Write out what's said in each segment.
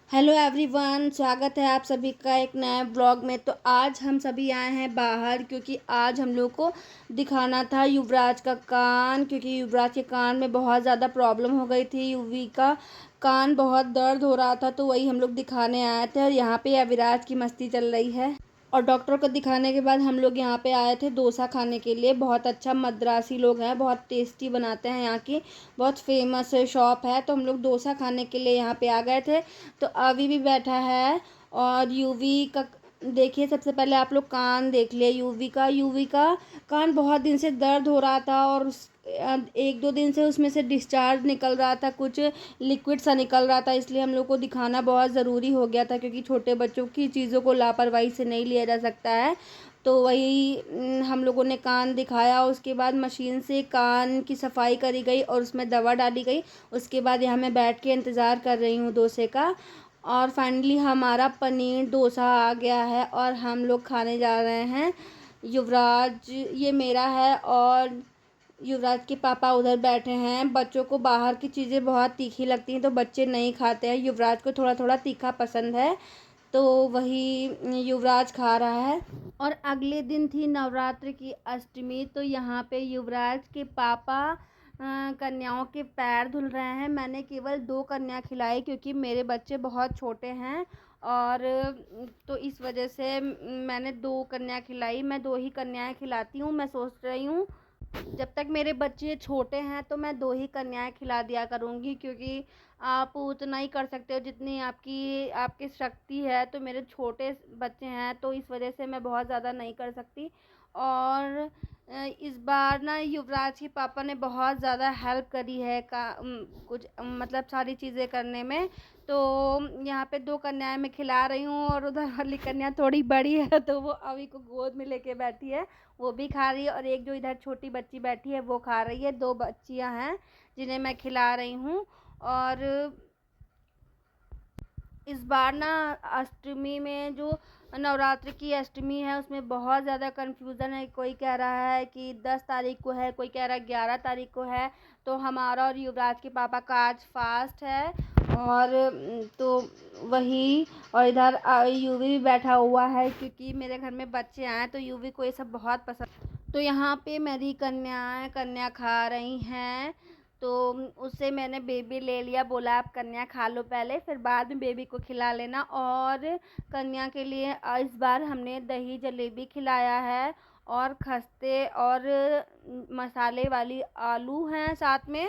Hello everyone, स्वागत है आप सभी का एक नए ब्लॉग में। तो आज हम सभी आए हैं बाहर क्योंकि आज हम लोग को दिखाना था युवराज का कान, क्योंकि युवराज के कान में बहुत ज़्यादा प्रॉब्लम हो गई थी। युवी का कान बहुत दर्द हो रहा था, तो वही हम लोग दिखाने आए थे। और यहाँ पे अविराज की मस्ती चल रही है। और डॉक्टर को दिखाने के बाद हम लोग यहाँ पे आए थे डोसा खाने के लिए। बहुत अच्छा मद्रासी लोग हैं, बहुत टेस्टी बनाते हैं, यहाँ की बहुत फेमस शॉप है। तो हम लोग डोसा खाने के लिए यहाँ पे आ गए थे। तो अभी भी बैठा है। और यूवी का देखिए, सबसे पहले आप लोग कान देख लिया। यूवी का कान बहुत दिन से दर्द हो रहा था, और एक दो दिन से उसमें से डिस्चार्ज निकल रहा था, कुछ लिक्विड सा निकल रहा था। इसलिए हम लोग को दिखाना बहुत ज़रूरी हो गया था, क्योंकि छोटे बच्चों की चीज़ों को लापरवाही से नहीं लिया जा सकता है। तो वही हम लोगों ने कान दिखाया। उसके बाद मशीन से कान की सफाई करी गई और उसमें दवा डाली गई। उसके बाद यहाँ मैं बैठ के इंतज़ार कर रही हूँ डोसे का। और फाइनली हमारा पनीर डोसा आ गया है और हम लोग खाने जा रहे हैं। युवराज ये मेरा है, और युवराज के पापा उधर बैठे हैं। बच्चों को बाहर की चीज़ें बहुत तीखी लगती हैं, तो बच्चे नहीं खाते हैं। युवराज को थोड़ा थोड़ा तीखा पसंद है, तो वही युवराज खा रहा है। और अगले दिन थी नवरात्र की अष्टमी। तो यहाँ पे युवराज के पापा कन्याओं के पैर धुल रहे हैं। मैंने केवल 2 कन्या खिलाई, क्योंकि मेरे बच्चे बहुत छोटे हैं। और तो इस वजह से मैंने 2 कन्या खिलाई। मैं 2 ही कन्याएं खिलाती हूँ। मैं सोच रही हूँ जब तक मेरे बच्चे छोटे हैं तो मैं 2 ही कन्याएं खिला दिया करूँगी, क्योंकि आप उतना ही कर सकते हो जितनी आपकी शक्ति है। तो मेरे छोटे बच्चे हैं, तो इस वजह से मैं बहुत ज़्यादा नहीं कर सकती। और इस बार ना युवराज के पापा ने बहुत ज़्यादा हेल्प करी है कुछ मतलब सारी चीज़ें करने में। तो यहाँ पे 2 कन्याएं मैं खिला रही हूँ, और उधर वाली कन्या थोड़ी बड़ी है, तो वो अभी को गोद में लेके बैठी है, वो भी खा रही है। और एक जो इधर छोटी बच्ची बैठी है वो खा रही है। 2 बच्चियां हैं जिन्हें मैं खिला रही हूँ। और इस बार ना अष्टमी में जो नवरात्र की अष्टमी है उसमें बहुत ज़्यादा कन्फ्यूज़न है। कोई कह रहा है कि 10 तारीख को है, कोई कह रहा है 11 तारीख को है। तो हमारा और युवराज के पापा का आज फास्ट है। और तो वही, और इधर यूवी भी बैठा हुआ है, क्योंकि मेरे घर में बच्चे आए तो यूवी को ये सब बहुत पसंद। तो यहाँ पे मेरी कन्या खा रही हैं। तो उससे मैंने बेबी ले लिया, बोला आप कन्या खा लो पहले, फिर बाद में बेबी को खिला लेना। और कन्या के लिए इस बार हमने दही जलेबी खिलाया है, और खस्ते और मसाले वाली आलू हैं साथ में,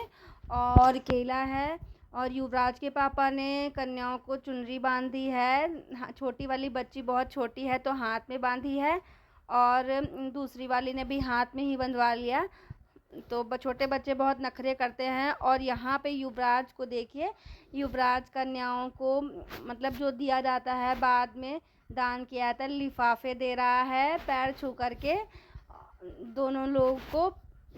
और केला है। और युवराज के पापा ने कन्याओं को चुनरी बांधी है। छोटी वाली बच्ची बहुत छोटी है तो हाथ में बांधी है, और दूसरी वाली ने भी हाथ में ही बंधवा लिया। तो छोटे बच्चे बहुत नखरे करते हैं। और यहाँ पे युवराज को देखिए, युवराज कन्याओं को मतलब जो दिया जाता है बाद में दान किया जाता है, लिफाफे दे रहा है पैर छू करके दोनों लोग को।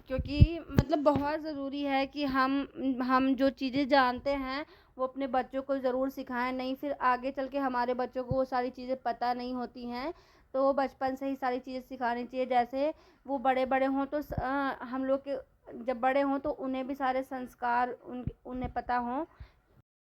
क्योंकि मतलब बहुत ज़रूरी है कि हम जो चीज़ें जानते हैं वो अपने बच्चों को ज़रूर सिखाएं, नहीं फिर आगे चल के हमारे बच्चों को वो सारी चीज़ें पता नहीं होती हैं। तो बचपन से ही सारी चीज़ें सिखानी चाहिए। जैसे वो बड़े बड़े हों तो हम लोग के जब बड़े हों तो उन्हें भी सारे संस्कार उन्हें पता हों